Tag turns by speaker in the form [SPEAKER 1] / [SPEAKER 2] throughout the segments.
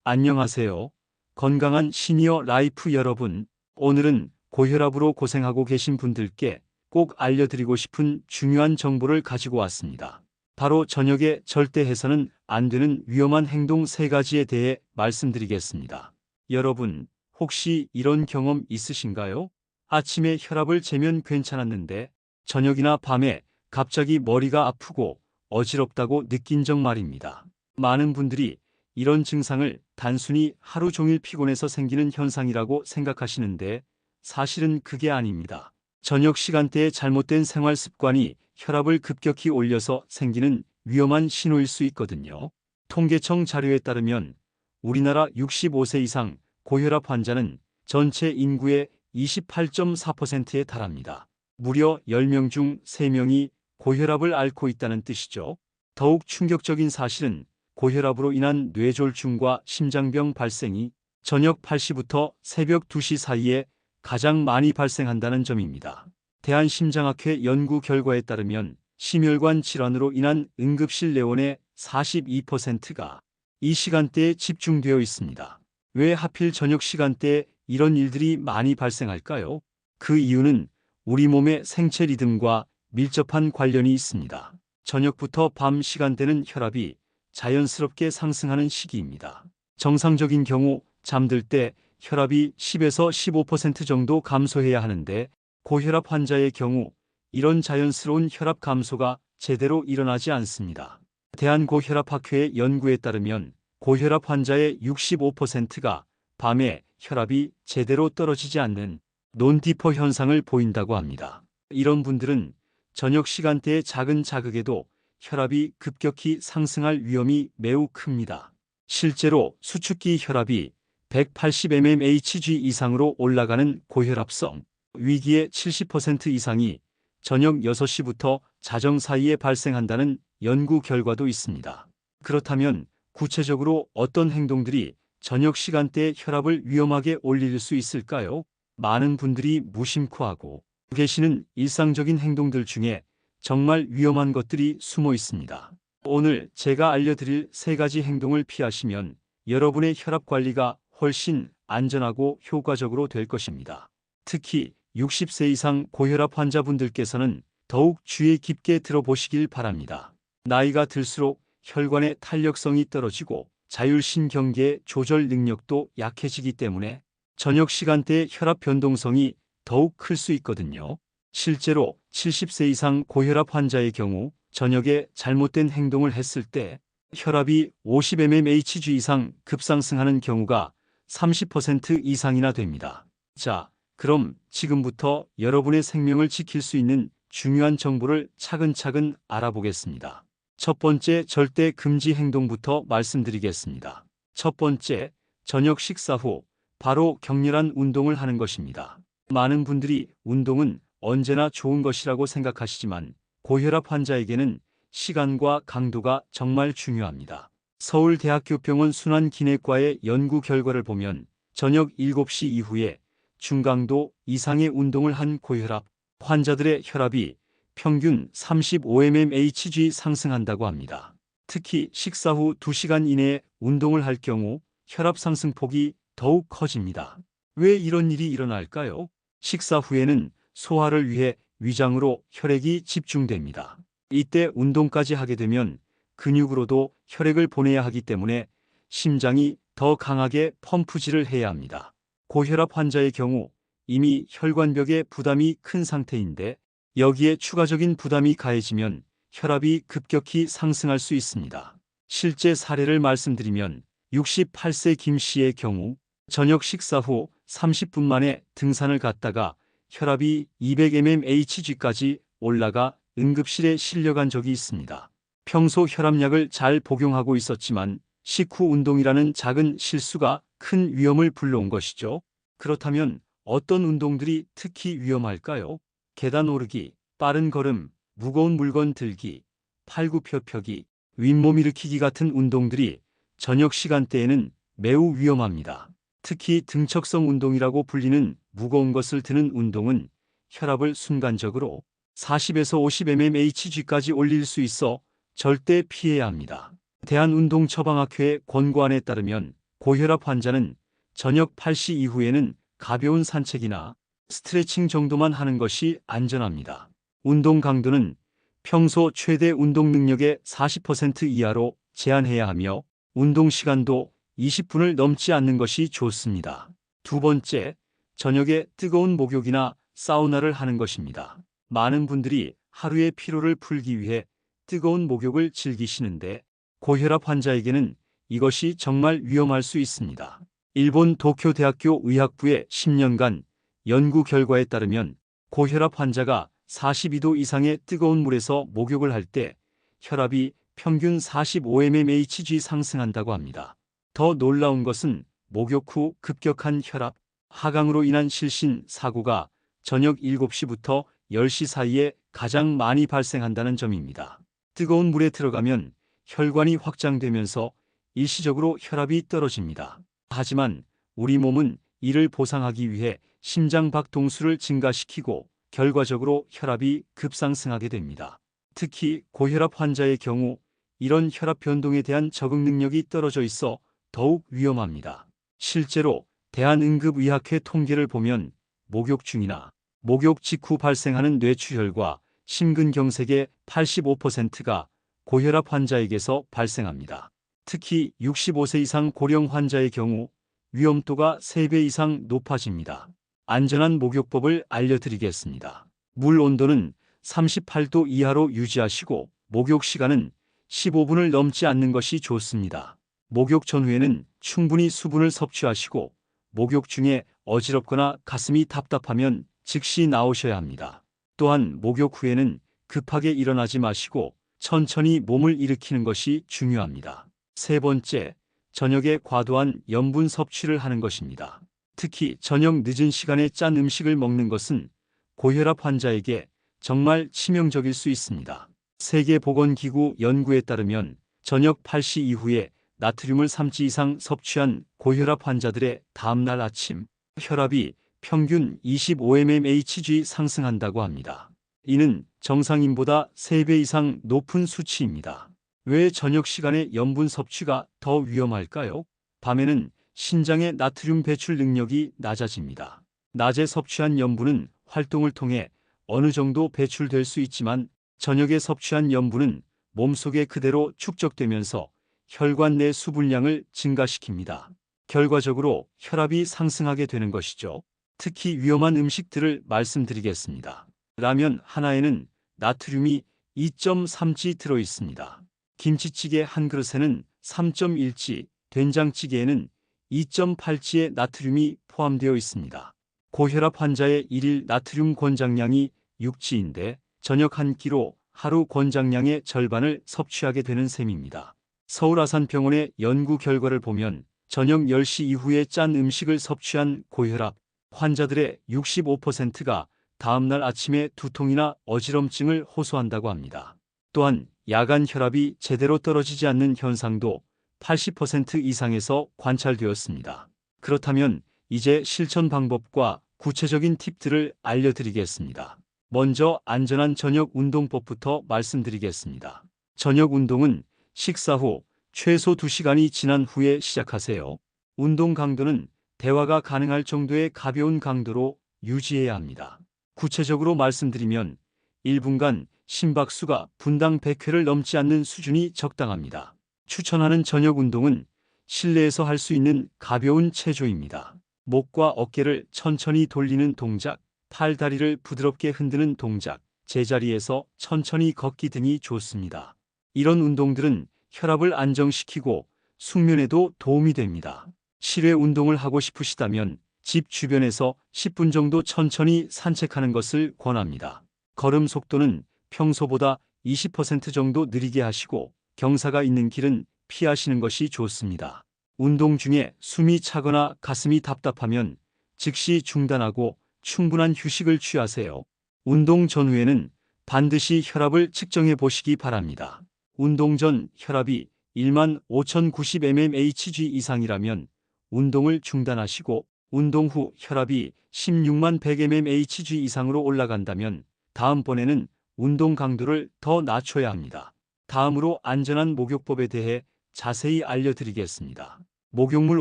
[SPEAKER 1] 안녕하세요. 건강한 시니어 라이프 여러분. 오늘은 고혈압으로 고생하고 계신 분들께 꼭 알려드리고 싶은 중요한 정보를 가지고 왔습니다. 바로 저녁에 절대 해서는 안 되는 위험한 행동 3가지에 대해 말씀드리겠습니다. 여러분, 혹시 이런 경험 있으신가요? 아침에 혈압을 재면 괜찮았는데 저녁이나 밤에 갑자기 머리가 아프고 어지럽다고 느낀 적 말입니다. 많은 분들이 이런 증상을 단순히 하루 종일 피곤해서 생기는 현상이라고 생각하시는데 사실은 그게 아닙니다. 저녁 시간대에 잘못된 생활 습관이 혈압을 급격히 올려서 생기는 위험한 신호일 수 있거든요. 통계청 자료에 따르면 우리나라 65세 이상 고혈압 환자는 전체 인구의 28.4%에 달합니다. 무려 10명 중 3명이 고혈압을 앓고 있다는 뜻이죠. 더욱 충격적인 사실은 고혈압으로 인한 뇌졸중과 심장병 발생이 저녁 8시부터 새벽 2시 사이에 가장 많이 발생한다는 점입니다. 대한심장학회 연구 결과에 따르면 심혈관 질환으로 인한 응급실 내원의 42%가 이 시간대에 집중되어 있습니다. 왜 하필 저녁 시간대에 이런 일들이 많이 발생할까요? 그 이유는 우리 몸의 생체 리듬과 밀접한 관련이 있습니다. 저녁부터 밤 시간대는 혈압이 자연스럽게 상승하는 시기입니다. 정상적인 경우 잠들 때 혈압이 10에서 15% 정도 감소해야 하는데 고혈압 환자의 경우 이런 자연스러운 혈압 감소가 제대로 일어나지 않습니다. 대한고혈압학회의 연구에 따르면 고혈압 환자의 65%가 밤에 혈압이 제대로 떨어지지 않는 논디퍼 현상을 보인다고 합니다. 이런 분들은 저녁 시간대의 작은 자극에도 혈압이 급격히 상승할 위험이 매우 큽니다. 실제로 수축기 혈압이 180mmHg 이상으로 올라가는 고혈압성 위기의 70% 이상이 저녁 6시부터 자정 사이에 발생한다는 연구 결과도 있습니다. 그렇다면 구체적으로 어떤 행동들이 저녁 시간대에 혈압을 위험하게 올릴 수 있을까요? 많은 분들이 무심코 하고 계시는 일상적인 행동들 중에 정말 위험한 것들이 숨어 있습니다. 오늘 제가 알려드릴 3가지 행동을 피하시면 여러분의 혈압 관리가 훨씬 안전하고 효과적으로 될 것입니다. 특히 60세 이상 고혈압 환자분들께서는 더욱 주의 깊게 들어보시길 바랍니다. 나이가 들수록 혈관의 탄력성이 떨어지고 자율신경계의 조절 능력도 약해지기 때문에 저녁 시간대의 혈압 변동성이 더욱 클 수 있거든요. 실제로 70세 이상 고혈압 환자의 경우 저녁에 잘못된 행동을 했을 때 혈압이 50mmHg 이상 급상승하는 경우가 30% 이상이나 됩니다. 자, 그럼 지금부터 여러분의 생명을 지킬 수 있는 중요한 정보를 차근차근 알아보겠습니다. 첫 번째 절대 금지 행동부터 말씀드리겠습니다. 첫 번째, 저녁 식사 후 바로 격렬한 운동을 하는 것입니다. 많은 분들이 운동은 언제나 좋은 것이라고 생각하시지만 고혈압 환자에게는 시간과 강도가 정말 중요합니다. 서울대학교병원 순환기내과의 연구 결과를 보면 저녁 7시 이후에 중강도 이상의 운동을 한 고혈압 환자들의 혈압이 평균 35mmHg 상승한다고 합니다. 특히 식사 후 2시간 이내에 운동을 할 경우 혈압 상승폭이 더욱 커집니다. 왜 이런 일이 일어날까요? 식사 후에는 소화를 위해 위장으로 혈액이 집중됩니다. 이때 운동까지 하게 되면 근육으로도 혈액을 보내야 하기 때문에 심장이 더 강하게 펌프질을 해야 합니다. 고혈압 환자의 경우 이미 혈관벽에 부담이 큰 상태인데 여기에 추가적인 부담이 가해지면 혈압이 급격히 상승할 수 있습니다. 실제 사례를 말씀드리면 68세 김 씨의 경우 저녁 식사 후 30분 만에 등산을 갔다가 혈압이 200mmHg까지 올라가 응급실에 실려간 적이 있습니다. 평소 혈압약을 잘 복용하고 있었지만 식후 운동이라는 작은 실수가 큰 위험을 불러온 것이죠. 그렇다면 어떤 운동들이 특히 위험할까요? 계단 오르기, 빠른 걸음, 무거운 물건 들기, 팔굽혀펴기, 윗몸 일으키기 같은 운동들이 저녁 시간대에는 매우 위험합니다. 특히 등척성 운동이라고 불리는 무거운 것을 드는 운동은 혈압을 순간적으로 40에서 50mmHg까지 올릴 수 있어 절대 피해야 합니다. 대한운동처방학회의 권고안에 따르면 고혈압 환자는 저녁 8시 이후에는 가벼운 산책이나 스트레칭 정도만 하는 것이 안전합니다. 운동 강도는 평소 최대 운동 능력의 40% 이하로 제한해야 하며 운동 시간도 20분을 넘지 않는 것이 좋습니다. 두 번째, 저녁에 뜨거운 목욕이나 사우나를 하는 것입니다. 많은 분들이 하루의 피로를 풀기 위해 뜨거운 목욕을 즐기시는데 고혈압 환자에게는 이것이 정말 위험할 수 있습니다. 일본 도쿄대학교 의학부의 10년간 연구 결과에 따르면 고혈압 환자가 42도 이상의 뜨거운 물에서 목욕을 할 때 혈압이 평균 45mmHg 상승한다고 합니다. 더 놀라운 것은 목욕 후 급격한 혈압 하강으로 인한 실신 사고가 저녁 7시부터 10시 사이에 가장 많이 발생한다는 점입니다. 뜨거운 물에 들어가면 혈관이 확장되면서 일시적으로 혈압이 떨어집니다. 하지만 우리 몸은 이를 보상하기 위해 심장 박동수를 증가시키고 결과적으로 혈압이 급상승하게 됩니다. 특히 고혈압 환자의 경우 이런 혈압 변동에 대한 적응 능력이 떨어져 있어 더욱 위험합니다. 실제로 대한응급의학회 통계를 보면 목욕 중이나 목욕 직후 발생하는 뇌출혈과 심근경색의 85%가 고혈압 환자에게서 발생합니다. 특히 65세 이상 고령 환자의 경우 위험도가 3배 이상 높아집니다. 안전한 목욕법을 알려드리겠습니다. 물 온도는 38도 이하로 유지하시고 목욕 시간은 15분을 넘지 않는 것이 좋습니다. 목욕 전후에는 충분히 수분을 섭취하시고 목욕 중에 어지럽거나 가슴이 답답하면 즉시 나오셔야 합니다. 또한 목욕 후에는 급하게 일어나지 마시고 천천히 몸을 일으키는 것이 중요합니다. 세 번째, 저녁에 과도한 염분 섭취를 하는 것입니다. 특히 저녁 늦은 시간에 짠 음식을 먹는 것은 고혈압 환자에게 정말 치명적일 수 있습니다. 세계보건기구 연구에 따르면 저녁 8시 이후에 나트륨을 3찌 이상 섭취한 고혈압 환자들의 다음날 아침 혈압이 평균 25mmHg 상승한다고 합니다. 이는 정상인보다 3배 이상 높은 수치입니다. 왜 저녁 시간에 염분 섭취가 더 위험할까요? 밤에는 신장의 나트륨 배출 능력이 낮아집니다. 낮에 섭취한 염분은 활동을 통해 어느 정도 배출될 수 있지만 저녁에 섭취한 염분은 몸속에 그대로 축적되면서 혈관 내 수분량을 증가시킵니다. 결과적으로 혈압이 상승하게 되는 것이죠. 특히 위험한 음식들을 말씀드리겠습니다. 라면 하나에는 나트륨이 2.3찌 들어 있습니다. 김치찌개 한 그릇에는 3.1찌, 된장찌개에는 2.8찌의 나트륨이 포함되어 있습니다. 고혈압 환자의 일일 나트륨 권장량이 6찌인데 저녁 한 끼로 하루 권장량의 절반을 섭취하게 되는 셈입니다. 서울아산병원의 연구 결과를 보면 저녁 10시 이후에 짠 음식을 섭취한 고혈압 환자들의 65%가 다음날 아침에 두통이나 어지럼증을 호소한다고 합니다. 또한 야간 혈압이 제대로 떨어지지 않는 현상도 80% 이상에서 관찰되었습니다. 그렇다면 이제 실천 방법과 구체적인 팁들을 알려드리겠습니다. 먼저 안전한 저녁 운동법부터 말씀드리겠습니다. 저녁 운동은 식사 후 최소 2시간이 지난 후에 시작하세요. 운동 강도는 대화가 가능할 정도의 가벼운 강도로 유지해야 합니다. 구체적으로 말씀드리면 1분간 심박수가 분당 100회를 넘지 않는 수준이 적당합니다. 추천하는 저녁 운동은 실내에서 할 수 있는 가벼운 체조입니다. 목과 어깨를 천천히 돌리는 동작, 팔 다리를 부드럽게 흔드는 동작, 제자리에서 천천히 걷기 등이 좋습니다. 이런 운동들은 혈압을 안정시키고 숙면에도 도움이 됩니다. 실외 운동을 하고 싶으시다면 집 주변에서 10분 정도 천천히 산책하는 것을 권합니다. 걸음 속도는 평소보다 20% 정도 느리게 하시고 경사가 있는 길은 피하시는 것이 좋습니다. 운동 중에 숨이 차거나 가슴이 답답하면 즉시 중단하고 충분한 휴식을 취하세요. 운동 전후에는 반드시 혈압을 측정해 보시기 바랍니다. 운동 전 혈압이 15,090mmHg 이상이라면 운동을 중단하시고 운동 후 혈압이 161,100mmHg 이상으로 올라간다면 다음번에는 운동 강도를 더 낮춰야 합니다. 다음으로 안전한 목욕법에 대해 자세히 알려드리겠습니다. 목욕물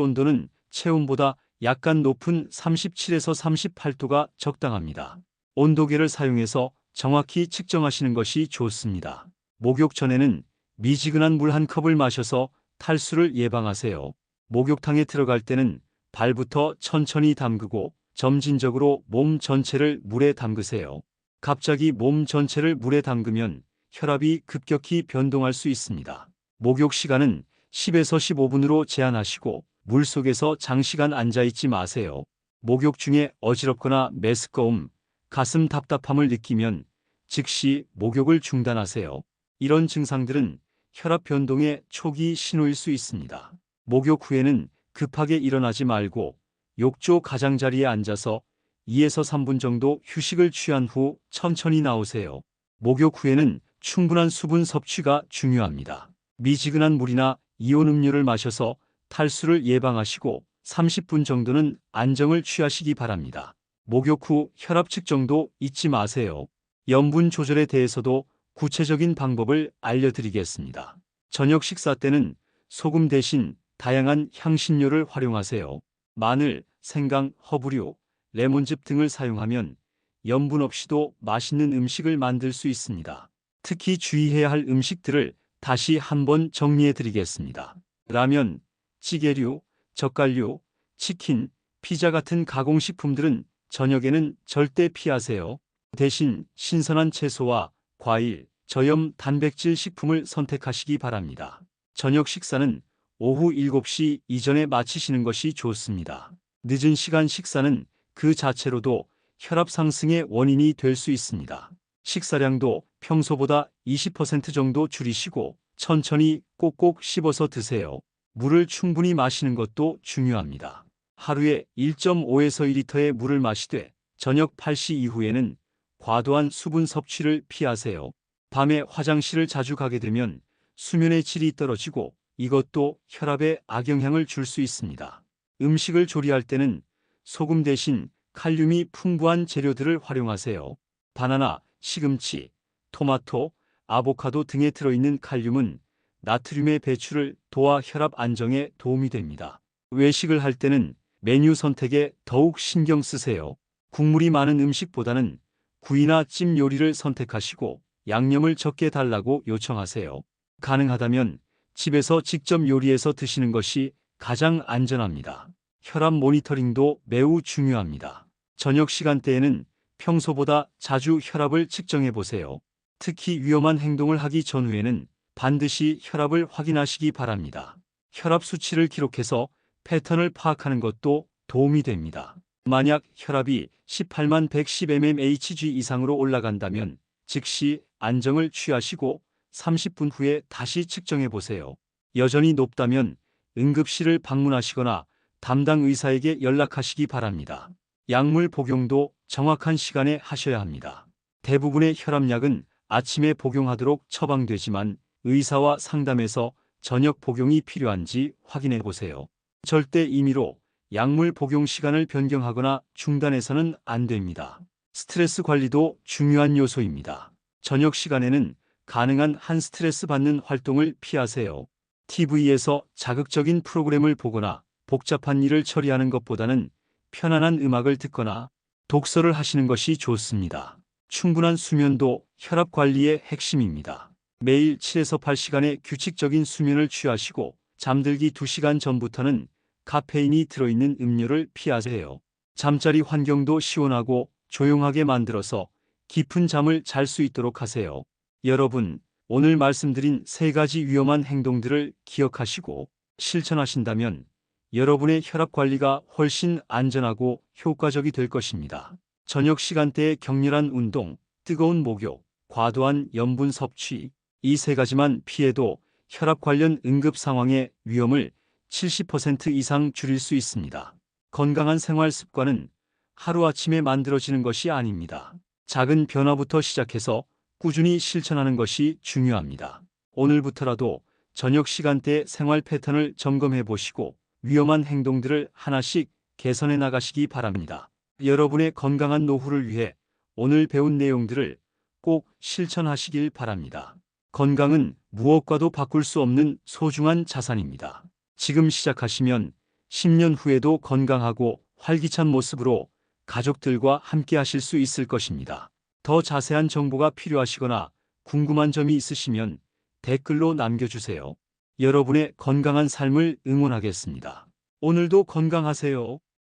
[SPEAKER 1] 온도는 체온보다 약간 높은 37에서 38도가 적당합니다. 온도계를 사용해서 정확히 측정하시는 것이 좋습니다. 목욕 전에는 미지근한 물 한 컵을 마셔서 탈수를 예방하세요. 목욕탕에 들어갈 때는 발부터 천천히 담그고 점진적으로 몸 전체를 물에 담그세요. 갑자기 몸 전체를 물에 담그면 혈압이 급격히 변동할 수 있습니다. 목욕 시간은 10에서 15분으로 제한하시고 물속에서 장시간 앉아있지 마세요. 목욕 중에 어지럽거나 메스꺼움, 가슴 답답함을 느끼면 즉시 목욕을 중단하세요. 이런 증상들은 혈압 변동의 초기 신호일 수 있습니다. 목욕 후에는 급하게 일어나지 말고 욕조 가장자리에 앉아서 2에서 3분 정도 휴식을 취한 후 천천히 나오세요. 목욕 후에는 충분한 수분 섭취가 중요합니다. 미지근한 물이나 이온 음료를 마셔서 탈수를 예방하시고 30분 정도는 안정을 취하시기 바랍니다. 목욕 후 혈압 측정도 잊지 마세요. 염분 조절에 대해서도 구체적인 방법을 알려드리겠습니다. 저녁 식사 때는 소금 대신 다양한 향신료를 활용하세요. 마늘, 생강, 허브류, 레몬즙 등을 사용하면 염분 없이도 맛있는 음식을 만들 수 있습니다. 특히 주의해야 할 음식들을 다시 한번 정리해 드리겠습니다. 라면, 찌개류, 젓갈류, 치킨, 피자 같은 가공식품들은 저녁에는 절대 피하세요. 대신 신선한 채소와 과일, 저염 단백질 식품을 선택하시기 바랍니다. 저녁 식사는 오후 7시 이전에 마치시는 것이 좋습니다. 늦은 시간 식사는 그 자체로도 혈압 상승의 원인이 될 수 있습니다. 식사량도 평소보다 20% 정도 줄이시고 천천히 꼭꼭 씹어서 드세요. 물을 충분히 마시는 것도 중요합니다. 하루에 1.5에서 2리터의 물을 마시되 저녁 8시 이후에는 과도한 수분 섭취를 피하세요. 밤에 화장실을 자주 가게 되면 수면의 질이 떨어지고 이것도 혈압에 악영향을 줄 수 있습니다. 음식을 조리할 때는 소금 대신 칼륨이 풍부한 재료들을 활용하세요. 바나나, 시금치, 토마토, 아보카도 등에 들어있는 칼륨은 나트륨의 배출을 도와 혈압 안정에 도움이 됩니다. 외식을 할 때는 메뉴 선택에 더욱 신경 쓰세요. 국물이 많은 음식보다는 구이나 찜 요리를 선택하시고 양념을 적게 달라고 요청하세요. 가능하다면 집에서 직접 요리해서 드시는 것이 가장 안전합니다. 혈압 모니터링도 매우 중요합니다. 저녁 시간대에는 평소보다 자주 혈압을 측정해 보세요. 특히 위험한 행동을 하기 전후에는 반드시 혈압을 확인하시기 바랍니다. 혈압 수치를 기록해서 패턴을 파악하는 것도 도움이 됩니다. 만약 혈압이 18만 110mmHg 이상으로 올라간다면 즉시 안정을 취하시고 30분 후에 다시 측정해 보세요. 여전히 높다면 응급실을 방문하시거나 담당 의사에게 연락하시기 바랍니다. 약물 복용도 정확한 시간에 하셔야 합니다. 대부분의 혈압약은 아침에 복용하도록 처방되지만 의사와 상담해서 저녁 복용이 필요한지 확인해 보세요. 절대 임의로 약물 복용 시간을 변경하거나 중단해서는 안 됩니다. 스트레스 관리도 중요한 요소입니다. 저녁 시간에는 가능한 한 스트레스 받는 활동을 피하세요. TV에서 자극적인 프로그램을 보거나 복잡한 일을 처리하는 것보다는 편안한 음악을 듣거나 독서를 하시는 것이 좋습니다. 충분한 수면도 혈압 관리의 핵심입니다. 매일 7에서 8시간의 규칙적인 수면을 취하시고 잠들기 2시간 전부터는 카페인이 들어있는 음료를 피하세요. 잠자리 환경도 시원하고 조용하게 만들어서 깊은 잠을 잘 수 있도록 하세요. 여러분, 오늘 말씀드린 3가지 위험한 행동들을 기억하시고 실천하신다면 여러분의 혈압 관리가 훨씬 안전하고 효과적이 될 것입니다. 저녁 시간대의 격렬한 운동, 뜨거운 목욕, 과도한 염분 섭취, 이 3가지만 피해도 혈압 관련 응급 상황의 위험을 70% 이상 줄일 수 있습니다. 건강한 생활 습관은 하루아침에 만들어지는 것이 아닙니다. 작은 변화부터 시작해서 꾸준히 실천하는 것이 중요합니다. 오늘부터라도 저녁 시간대 생활 패턴을 점검해 보시고 위험한 행동들을 하나씩 개선해 나가시기 바랍니다. 여러분의 건강한 노후를 위해 오늘 배운 내용들을 꼭 실천하시길 바랍니다. 건강은 무엇과도 바꿀 수 없는 소중한 자산입니다. 지금 시작하시면 10년 후에도 건강하고 활기찬 모습으로 가족들과 함께 하실 수 있을 것입니다. 더 자세한 정보가 필요하시거나 궁금한 점이 있으시면 댓글로 남겨주세요. 여러분의 건강한 삶을 응원하겠습니다. 오늘도 건강하세요.